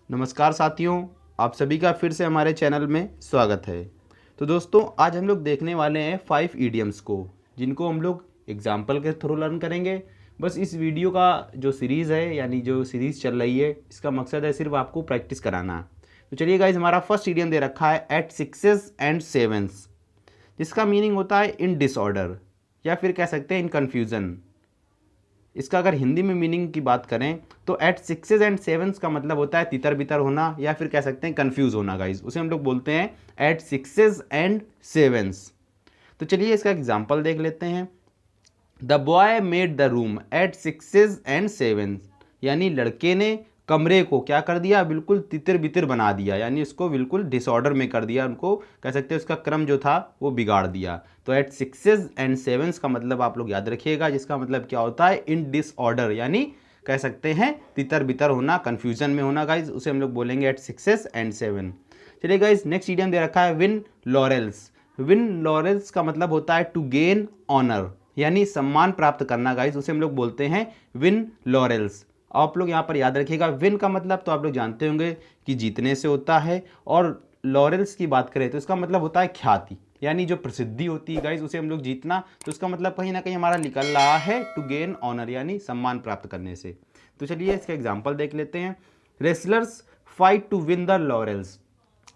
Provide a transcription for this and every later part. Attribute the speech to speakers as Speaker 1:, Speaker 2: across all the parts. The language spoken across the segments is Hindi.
Speaker 1: नमस्कार साथियों, आप सभी का फिर से हमारे चैनल में स्वागत है। तो दोस्तों, आज हम लोग देखने वाले हैं 5 ईडियम्स को, जिनको हम लोग एग्जाम्पल के थ्रू लर्न करेंगे। बस इस वीडियो का जो सीरीज़ है, यानी जो सीरीज़ चल रही है, इसका मकसद है सिर्फ आपको प्रैक्टिस कराना। तो चलिए गाइज, हमारा फर्स्ट ईडियम दे रखा है एट सिक्सेस एंड सेवन्स, जिसका मीनिंग होता है इन डिसऑर्डर, या फिर कह सकते हैं इन कन्फ्यूज़न। इसका अगर हिंदी में मीनिंग की बात करें तो एट सिक्सेस एंड सेवन्स का मतलब होता है तितर बितर होना, या फिर कह सकते हैं कंफ्यूज होना गाइज। उसे हम लोग बोलते हैं एट सिक्सेस एंड सेवन्स। तो चलिए इसका एग्जाम्पल देख लेते हैं। The boy made the room at sixes and sevens, यानी लड़के ने कमरे को क्या कर दिया, बिल्कुल तितर बितर बना दिया, यानी उसको बिल्कुल डिसऑर्डर में कर दिया, उनको कह सकते हैं उसका क्रम जो था वो बिगाड़ दिया। तो एट सिक्सेस एंड सेवन्स का मतलब आप लोग याद रखिएगा, जिसका मतलब क्या होता है इन डिसऑर्डर, यानी कह सकते हैं तितर बितर होना, कन्फ्यूजन में होना गाइज। उसे हम लोग बोलेंगे एट सिक्सेस एंड सेवन। चलिए गाइज, नेक्स्ट इडियम दे रखा है विन लॉरेल्स। विन लॉरेल्स का मतलब होता है टू गेन ऑनर, यानी सम्मान प्राप्त करना गाइज। उसे हम लोग बोलते हैं विन लॉरेल्स। आप लोग यहाँ पर याद रखिएगा, विन का मतलब तो आप लोग जानते होंगे कि जीतने से होता है, और लॉरेल्स की बात करें तो इसका मतलब होता है ख्याति, यानी जो प्रसिद्धि होती है गाइज, उसे हम लोग जीतना। तो इसका मतलब कहीं ना कहीं हमारा निकल रहा है टू गेन ऑनर, यानी सम्मान प्राप्त करने से। तो चलिए इसका एग्जाम्पल देख लेते हैं। Wrestlers fight to win the laurels,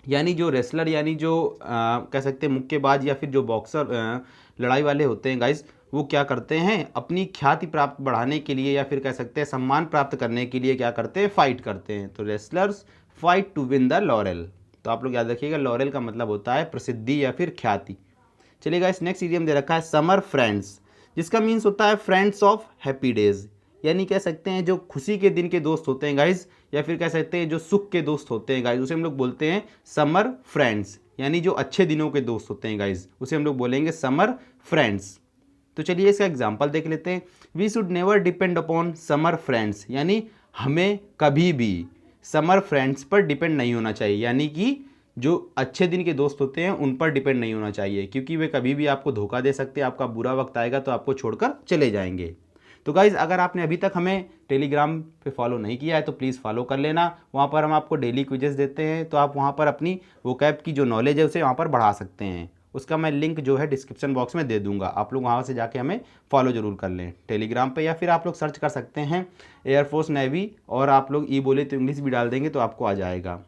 Speaker 1: यानी जो रेसलर, यानी जो कह सकते हैं मुक्केबाज, या फिर जो बॉक्सर लड़ाई वाले होते हैं गाइज, वो क्या करते हैं अपनी ख्याति प्राप्त बढ़ाने के लिए, या फिर कह सकते हैं सम्मान प्राप्त करने के लिए क्या करते हैं, फाइट करते हैं। तो wrestlers fight to win the laurel. तो आप लोग याद रखिएगा, लॉरेल का मतलब होता है प्रसिद्धि या फिर ख्याति। चलिए गाइस, नेक्स्ट इडियम दे रखा है समर फ्रेंड्स, जिसका मीन्स होता है फ्रेंड्स ऑफ हैप्पी डेज, यानी कह सकते हैं जो खुशी के दिन के दोस्त होते हैं गाइज, या फिर कह सकते हैं जो सुख के दोस्त होते हैं गाइज, उसे हम लोग बोलते हैं समर फ्रेंड्स। यानी जो अच्छे दिनों के दोस्त होते हैं गाइज, उसे हम लोग बोलेंगे समर फ्रेंड्स। तो चलिए इसका एग्जाम्पल देख लेते हैं। We should never depend upon summer friends, यानी हमें कभी भी समर फ्रेंड्स पर डिपेंड नहीं होना चाहिए, यानी कि जो अच्छे दिन के दोस्त होते हैं उन पर डिपेंड नहीं होना चाहिए, क्योंकि वे कभी भी आपको धोखा दे सकते हैं। आपका बुरा वक्त आएगा तो आपको छोड़कर चले जाएंगे। तो गाइज़, अगर आपने अभी तक हमें टेलीग्राम पे फॉलो नहीं किया है तो प्लीज़ फॉलो कर लेना। वहाँ पर हम आपको डेली क्विजेस देते हैं, तो आप वहाँ पर अपनी वोकैब की जो नॉलेज है उसे वहाँ पर बढ़ा सकते हैं। उसका मैं लिंक जो है डिस्क्रिप्शन बॉक्स में दे दूंगा, आप लोग वहाँ से जाके हमें फॉलो जरूर कर लें टेलीग्राम पे, या फिर आप लोग सर्च कर सकते हैं एयरफोर्स नेवी, और आप लोग ई बोले तो इंग्लिश भी डाल देंगे तो आपको आ जाएगा।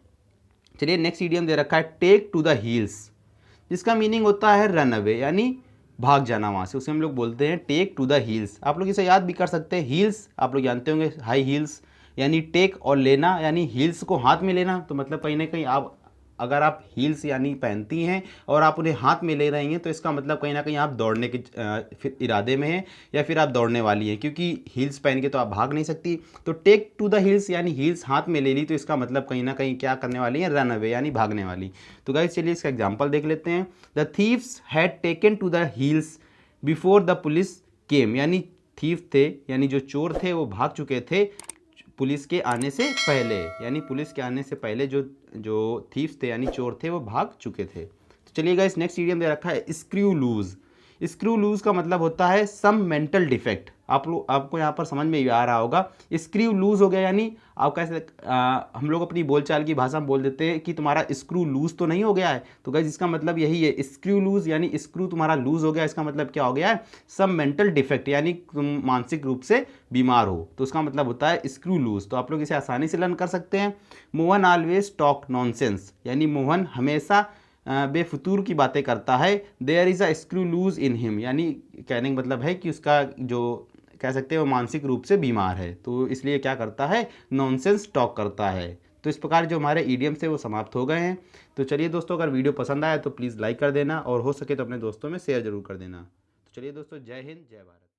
Speaker 1: चलिए नेक्स्ट इडियम दे रखा है टेक टू द हील्स, जिसका मीनिंग होता है रन अवे, यानी भाग जाना वहाँ से। उसे हम लोग बोलते हैं टेक टू द हील्स। आप लोग इसे याद भी कर सकते हैं, हील्स आप लोग जानते होंगे, हाई हील्स, यानी टेक और लेना, यानी हील्स को हाथ में लेना। तो मतलब कहीं ना कहीं आप, अगर आप हील्स यानी पहनती हैं और आप उन्हें हाथ में ले रही हैं, तो इसका मतलब कहीं ना कहीं आप दौड़ने के फिर इरादे में हैं, या फिर आप दौड़ने वाली हैं, क्योंकि हील्स पहन के तो आप भाग नहीं सकती। तो टेक टू द हील्स यानी हील्स हाथ में ले ली, तो इसका मतलब कहीं ना कहीं क्या करने वाली है, रन अवे, यानी भागने वाली। तो गाइस चलिए इसका एग्जाम्पल देख लेते हैं। The thieves had taken to the heels before the police came, यानी थीफ थे, यानी जो चोर थे वो भाग चुके थे पुलिस के आने से पहले, यानी पुलिस के आने से पहले जो जो थीफ्स थे यानी चोर थे वो भाग चुके थे। तो चलिए गाइस, नेक्स्ट इडियम दे रखा है स्क्रू लूज। स्क्रू लूज का मतलब होता है सम मेंटल डिफेक्ट। आपको यहाँ पर समझ में भी आ रहा होगा, स्क्रू लूज हो गया, यानी आप कैसे हम लोग अपनी बोलचाल की भाषा में बोल देते हैं कि तुम्हारा स्क्रू लूज तो नहीं हो गया है। तो गाइस इसका मतलब यही है, स्क्रू लूज यानी स्क्रू तुम्हारा लूज हो गया, इसका मतलब क्या हो गया है, सम मेंटल डिफेक्ट, यानी तुम मानसिक रूप से बीमार हो, तो उसका मतलब होता है स्क्रू लूज। तो आप लोग इसे आसानी से लर्न कर सकते हैं। मोहन ऑलवेज टॉक नॉनसेंस, यानी मोहन हमेशा बेफुतूर की बातें करता है। There is a screw loose in him, यानी कहने का मतलब है कि उसका जो कह सकते हैं वो मानसिक रूप से बीमार है, तो इसलिए क्या करता है, नॉनसेंस टॉक करता है। तो इस प्रकार जो हमारे ईडियम्स थे वो समाप्त हो गए हैं। तो चलिए दोस्तों, अगर वीडियो पसंद आया तो प्लीज़ लाइक कर देना, और हो सके तो अपने दोस्तों में शेयर जरूर कर देना। तो चलिए दोस्तों, जय हिंद जय भारत।